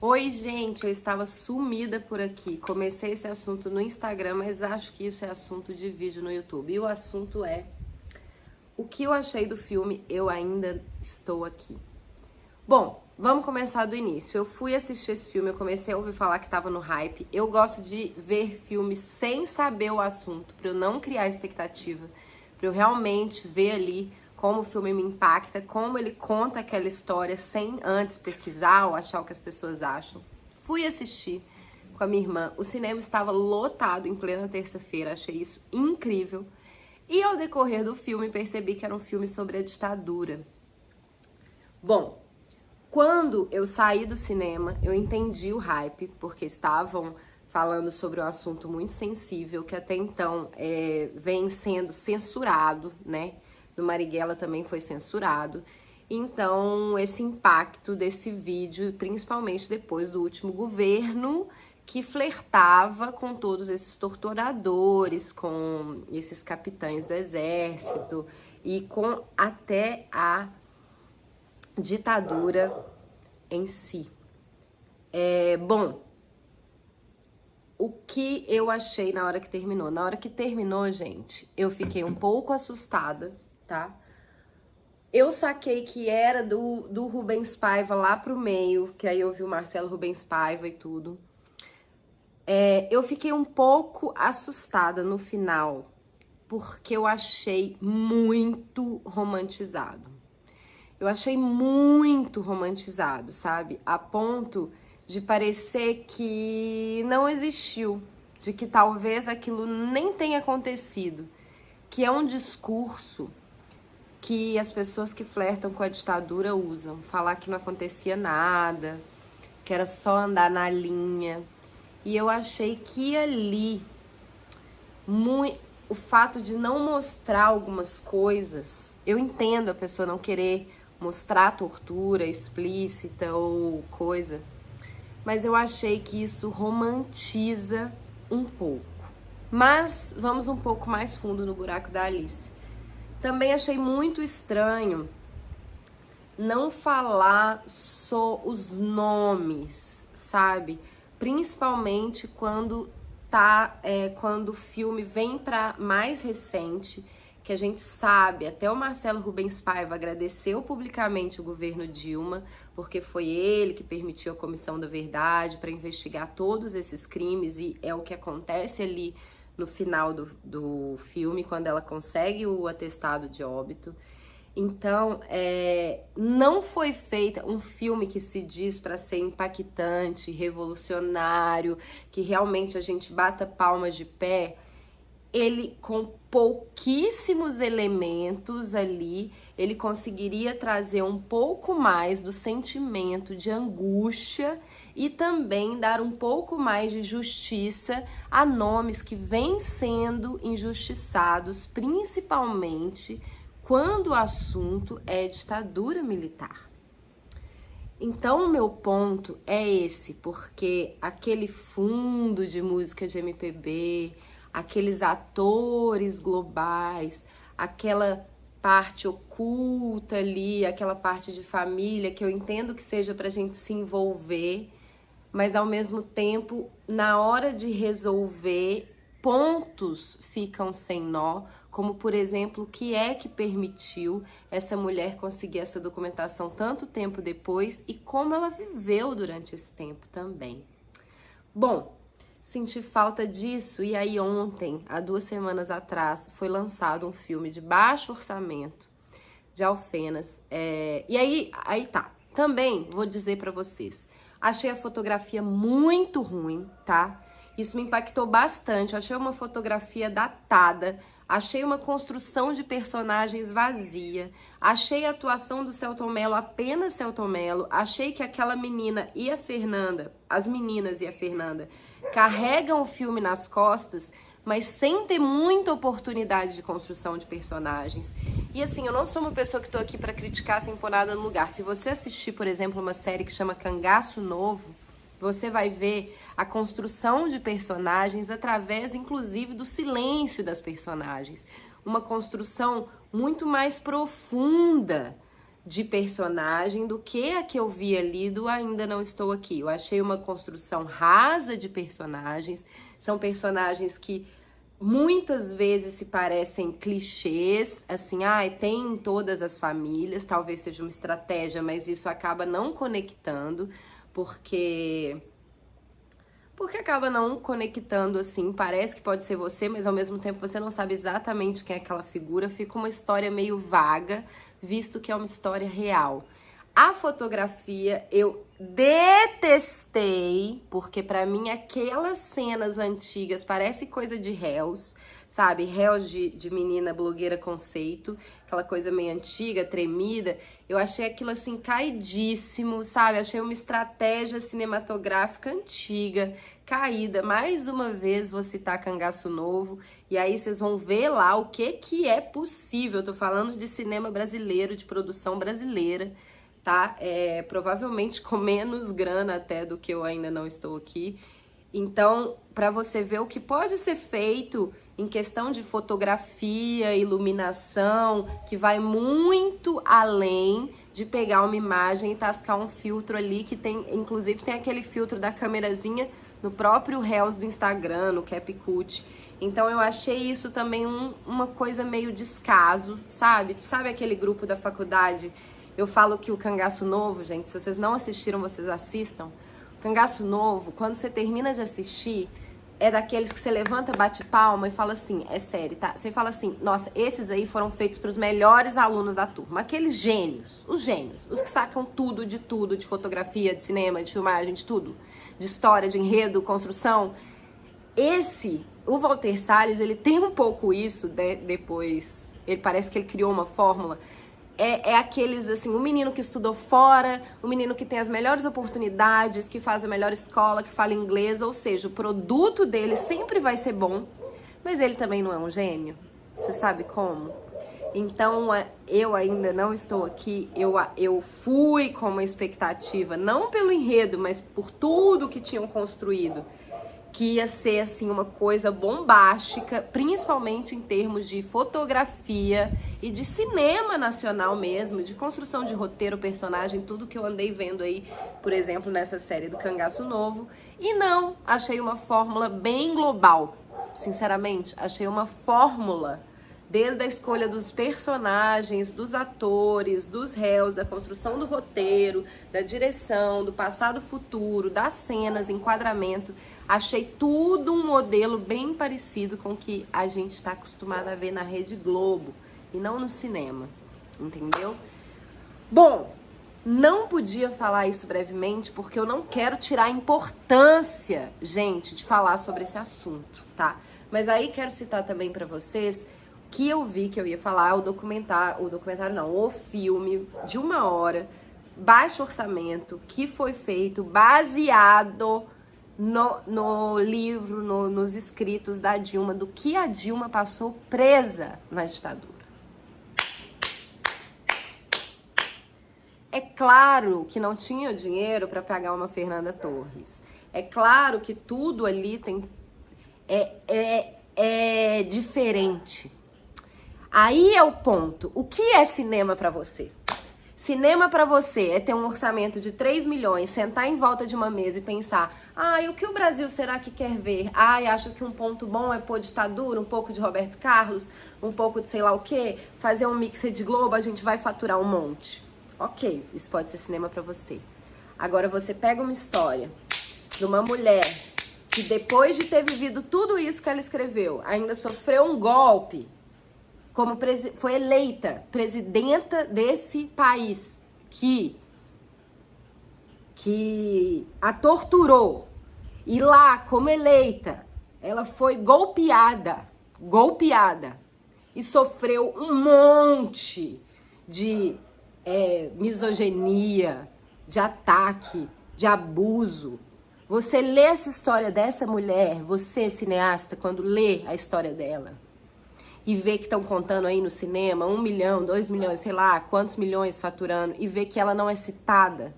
Oi, gente, eu estava sumida por aqui. Comecei esse assunto no Instagram, mas acho que isso é assunto de vídeo no YouTube. E o assunto é o que eu achei do filme Eu Ainda Estou Aqui. Bom, vamos começar do início. Eu fui assistir esse filme, eu comecei a ouvir falar que estava no hype. Eu gosto de ver filmes sem saber o assunto, para eu não criar expectativa, para eu realmente ver ali como o filme me impacta, como ele conta aquela história sem antes pesquisar ou achar o que as pessoas acham. Fui assistir com a minha irmã. O cinema estava lotado em plena terça-feira, achei isso incrível. E ao decorrer do filme percebi que era um filme sobre a ditadura. Bom, quando eu saí do cinema, eu entendi o hype, porque estavam falando sobre um assunto muito sensível, que até então vem sendo censurado, né? Do Marighella também foi censurado. Então, esse impacto desse vídeo, principalmente depois do último governo, que flertava com todos esses torturadores, com esses capitães do exército e com até a ditadura em si. Bom, o que eu achei na hora que terminou? Na hora que terminou, gente, eu fiquei um pouco assustada, tá? Eu saquei que era do Rubens Paiva lá pro meio, que aí eu vi o Marcelo Rubens Paiva e tudo. Eu fiquei um pouco assustada no final, porque eu achei muito romantizado. Eu achei muito romantizado, sabe? A ponto de parecer que não existiu, de que talvez aquilo nem tenha acontecido, que é um discurso que as pessoas que flertam com a ditadura usam. Falar que não acontecia nada, que era só andar na linha. E eu achei que ali, o fato de não mostrar algumas coisas, eu entendo a pessoa não querer mostrar tortura explícita ou coisa, mas eu achei que isso romantiza um pouco. Mas vamos um pouco mais fundo no buraco da Alice. Também achei muito estranho não falar só os nomes, sabe? Principalmente quando quando o filme vem para mais recente, que a gente sabe, até o Marcelo Rubens Paiva agradeceu publicamente o governo Dilma, porque foi ele que permitiu a Comissão da Verdade para investigar todos esses crimes, e é o que acontece ali no final do filme, quando ela consegue o atestado de óbito. Então, não foi feita um filme que se diz para ser impactante, revolucionário, que realmente a gente bata palmas de pé. Ele, com pouquíssimos elementos ali, ele conseguiria trazer um pouco mais do sentimento de angústia e também dar um pouco mais de justiça a nomes que vêm sendo injustiçados, principalmente quando o assunto é ditadura militar. Então, o meu ponto é esse, porque aquele fundo de música de MPB, aqueles atores globais, aquela parte oculta ali, aquela parte de família que eu entendo que seja pra gente se envolver, mas ao mesmo tempo, na hora de resolver, pontos ficam sem nó, como por exemplo, o que é que permitiu essa mulher conseguir essa documentação tanto tempo depois e como ela viveu durante esse tempo também. Bom, senti falta disso, e aí ontem, há 2 semanas atrás, foi lançado um filme de baixo orçamento, de Alfenas, e aí tá, também vou dizer pra vocês, achei a fotografia muito ruim, tá? Isso me impactou bastante, eu achei uma fotografia datada, achei uma construção de personagens vazia, achei a atuação do Selton Mello apenas Selton Mello, achei que aquela menina e a Fernanda, as meninas e a Fernanda, carregam o filme nas costas, mas sem ter muita oportunidade de construção de personagens. E assim, eu não sou uma pessoa que tô aqui pra criticar sem pôr nada no lugar. Se você assistir, por exemplo, uma série que chama Cangaço Novo, você vai ver a construção de personagens através, inclusive, do silêncio das personagens. Uma construção muito mais profunda de personagem do que a que eu vi ali do Ainda Não Estou Aqui. Eu achei uma construção rasa de personagens. São personagens que muitas vezes se parecem clichês, assim, tem em todas as famílias, talvez seja uma estratégia, mas isso acaba não conectando, porque acaba não conectando, assim, parece que pode ser você, mas ao mesmo tempo você não sabe exatamente quem é aquela figura, fica uma história meio vaga, visto que é uma história real. A fotografia eu detestei, porque pra mim aquelas cenas antigas parece coisa de Reels, sabe? Reels de menina blogueira conceito, aquela coisa meio antiga, tremida. Eu achei aquilo assim caidíssimo, sabe? Achei uma estratégia cinematográfica antiga, caída. Mais uma vez vou citar Cangaço Novo, e aí vocês vão ver lá o que é possível. Eu tô falando de cinema brasileiro, de produção brasileira, tá? Provavelmente com menos grana até do que eu Ainda Não Estou Aqui. Então, para você ver o que pode ser feito em questão de fotografia, iluminação, que vai muito além de pegar uma imagem e tascar um filtro ali, que tem, inclusive tem aquele filtro da câmerazinha no próprio Reels do Instagram, no CapCut. Então eu achei isso também uma coisa meio descaso, sabe? Sabe aquele grupo da faculdade? Eu falo que o Cangaço Novo, gente, se vocês não assistiram, vocês assistam. O Cangaço Novo, quando você termina de assistir, é daqueles que você levanta, bate palma e fala assim, é sério, tá? Você fala assim, nossa, esses aí foram feitos para os melhores alunos da turma. Aqueles gênios, os que sacam tudo, de fotografia, de cinema, de filmagem, de tudo. De história, de enredo, construção. O Walter Salles, ele tem um pouco isso, depois, ele parece que ele criou uma fórmula. É aqueles, assim, o menino que estudou fora, o menino que tem as melhores oportunidades, que faz a melhor escola, que fala inglês, ou seja, o produto dele sempre vai ser bom, mas ele também não é um gênio. Você sabe como? Então, eu Ainda Não Estou Aqui, eu fui com uma expectativa, não pelo enredo, mas por tudo que tinham construído, que ia ser, assim, uma coisa bombástica, principalmente em termos de fotografia e de cinema nacional mesmo, de construção de roteiro, personagem, tudo que eu andei vendo aí, por exemplo, nessa série do Cangaço Novo. E não, achei uma fórmula bem global, sinceramente, achei uma fórmula, desde a escolha dos personagens, dos atores, dos réus, da construção do roteiro, da direção, do passado-futuro, das cenas, enquadramento. Achei tudo um modelo bem parecido com o que a gente está acostumado a ver na Rede Globo e não no cinema, entendeu? Bom, não podia falar isso brevemente porque eu não quero tirar a importância, gente, de falar sobre esse assunto, tá? Mas aí quero citar também para vocês que eu vi que eu ia falar, o filme de 1 hora, baixo orçamento, que foi feito baseado no livro, nos escritos da Dilma, do que a Dilma passou presa na ditadura. É claro que não tinha dinheiro para pagar uma Fernanda Torres. É claro que tudo ali é diferente. Aí é o ponto. O que é cinema para você? Cinema pra você é ter um orçamento de 3 milhões, sentar em volta de uma mesa e pensar, e o que o Brasil será que quer ver? Acho que um ponto bom é pôr ditadura, um pouco de Roberto Carlos, um pouco de sei lá o quê, fazer um mix de Globo, a gente vai faturar um monte. Ok, isso pode ser cinema pra você. Agora você pega uma história de uma mulher que depois de ter vivido tudo isso que ela escreveu, ainda sofreu um golpe, foi eleita presidenta desse país que a torturou, e lá, como eleita, ela foi golpeada, e sofreu um monte de misoginia, de ataque, de abuso. Você lê essa história dessa mulher, você, cineasta, quando lê a história dela, e vê que estão contando aí no cinema 1 milhão, 2 milhões, sei lá, quantos milhões faturando, e vê que ela não é citada,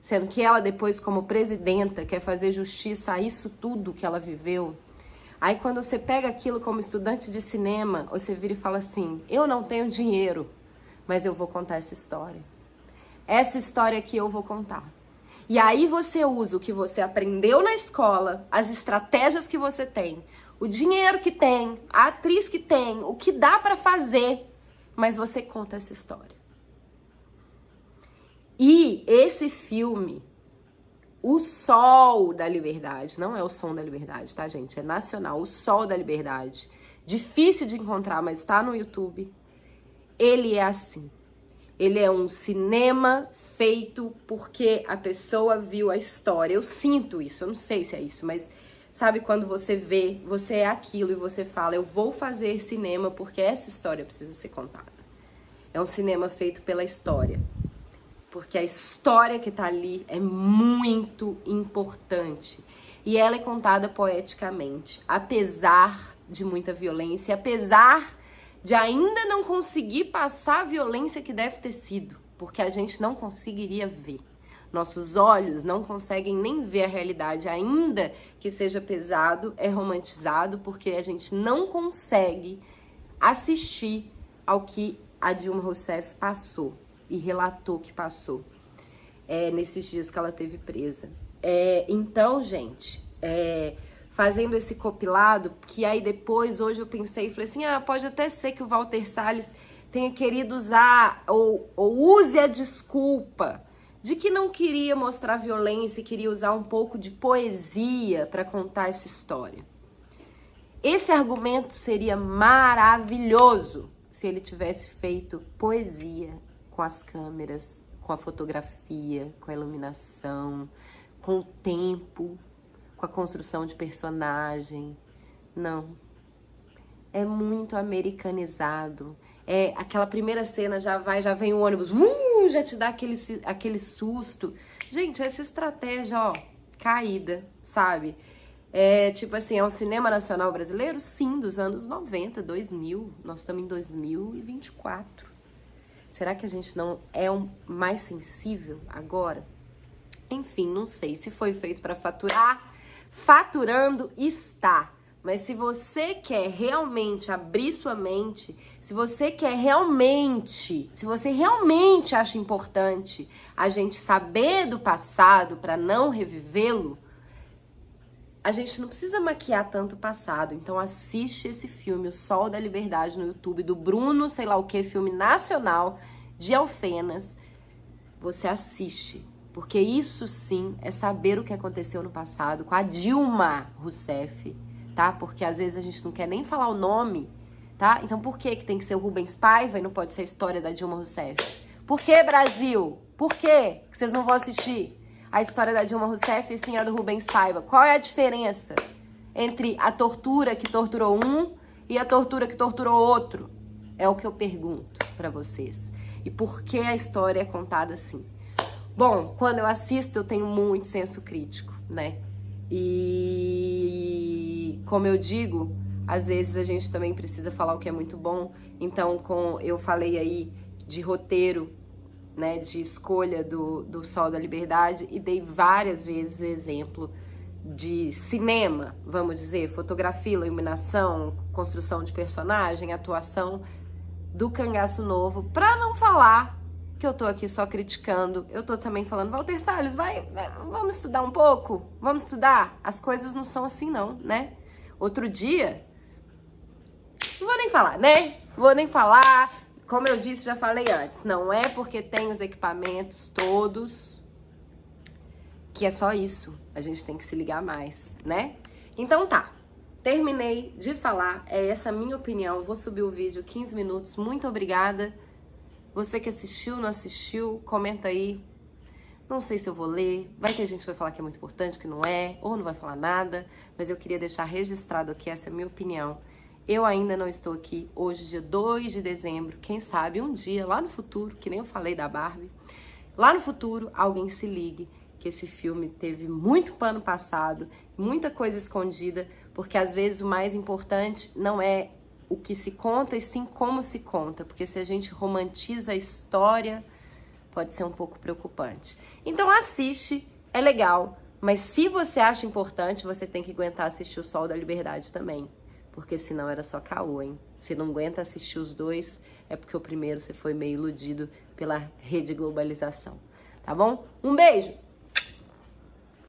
sendo que ela depois, como presidenta, quer fazer justiça a isso tudo que ela viveu. Aí quando você pega aquilo como estudante de cinema, você vira e fala assim, eu não tenho dinheiro, mas eu vou contar essa história. essa história aqui eu vou contar. E aí você usa o que você aprendeu na escola, as estratégias que você tem, o dinheiro que tem, a atriz que tem, o que dá pra fazer, mas você conta essa história. E esse filme, O Sol da Liberdade, não é O Som da Liberdade, tá, gente? É nacional, O Sol da Liberdade. Difícil de encontrar, mas tá no YouTube. Ele é assim. Ele é um cinema feito porque a pessoa viu a história. Eu sinto isso, eu não sei se é isso, mas sabe quando você vê, você é aquilo e você fala, eu vou fazer cinema porque essa história precisa ser contada. É um cinema feito pela história. Porque a história que tá ali é muito importante. E ela é contada poeticamente, apesar de muita violência, apesar de ainda não conseguir passar a violência que deve ter sido, porque a gente não conseguiria ver. Nossos olhos não conseguem nem ver a realidade, ainda que seja pesado, é romantizado, porque a gente não consegue assistir ao que a Dilma Rousseff passou e relatou que passou nesses dias que ela teve presa. Então, gente, fazendo esse compilado, que aí depois, hoje eu pensei e falei assim, pode até ser que o Walter Salles tenha querido usar, ou use a desculpa de que não queria mostrar violência e queria usar um pouco de poesia para contar essa história. Esse argumento seria maravilhoso se ele tivesse feito poesia com as câmeras, com a fotografia, com a iluminação, com o tempo, com a construção de personagem. Não. É muito americanizado. Aquela primeira cena já vem o ônibus, já te dá aquele susto. Gente, essa estratégia, ó, caída, sabe? Tipo assim, é um cinema nacional brasileiro? Sim, dos anos 90, 2000. Nós estamos em 2024. Será que a gente não é mais sensível agora? Enfim, não sei. Se foi feito para faturar, faturando está. Mas se você quer realmente abrir sua mente, se você realmente acha importante a gente saber do passado para não revivê-lo, a gente não precisa maquiar tanto o passado. Então assiste esse filme, O Sol da Liberdade, no YouTube, do Bruno, sei lá o que, filme nacional de Alfenas. Você assiste, porque isso sim é saber o que aconteceu no passado com a Dilma Rousseff, tá? Porque às vezes a gente não quer nem falar o nome, tá? Então por que tem que ser o Rubens Paiva e não pode ser a história da Dilma Rousseff? Por que, Brasil? Por que vocês não vão assistir a história da Dilma Rousseff e sim a do Rubens Paiva? Qual é a diferença entre a tortura que torturou um e a tortura que torturou outro? É o que eu pergunto pra vocês. E por que a história é contada assim? Bom, quando eu assisto eu tenho muito senso crítico, né? E como eu digo, às vezes a gente também precisa falar o que é muito bom. Então, eu falei aí de roteiro, né, de escolha do Sol da Liberdade, e dei várias vezes o exemplo de cinema, vamos dizer, fotografia, iluminação, construção de personagem, atuação do Cangaço Novo, pra não falar que eu tô aqui só criticando. Eu tô também falando, Walter Salles, vamos estudar um pouco? Vamos estudar? As coisas não são assim não, né? Outro dia, não vou nem falar, né? Vou nem falar. Como eu disse, já falei antes, não é porque tem os equipamentos todos que é só isso. A gente tem que se ligar mais, né? Então tá, terminei de falar, é essa a minha opinião. Vou subir o vídeo 15 minutos, muito obrigada. Você que assistiu, não assistiu, comenta aí. Não sei se eu vou ler, vai ter gente que vai falar que é muito importante, que não é, ou não vai falar nada, mas eu queria deixar registrado aqui, essa é a minha opinião. Eu ainda não estou aqui, hoje, dia 2 de dezembro, quem sabe um dia, lá no futuro, que nem eu falei da Barbie, lá no futuro alguém se ligue que esse filme teve muito pano passado, muita coisa escondida, porque às vezes o mais importante não é o que se conta e sim como se conta, porque se a gente romantiza a história, pode ser um pouco preocupante. Então assiste, é legal, mas se você acha importante, você tem que aguentar assistir O Sol da Liberdade também. Porque senão era só caô, hein? Se não aguenta assistir os dois, é porque o primeiro você foi meio iludido pela rede globalização. Tá bom? Um beijo!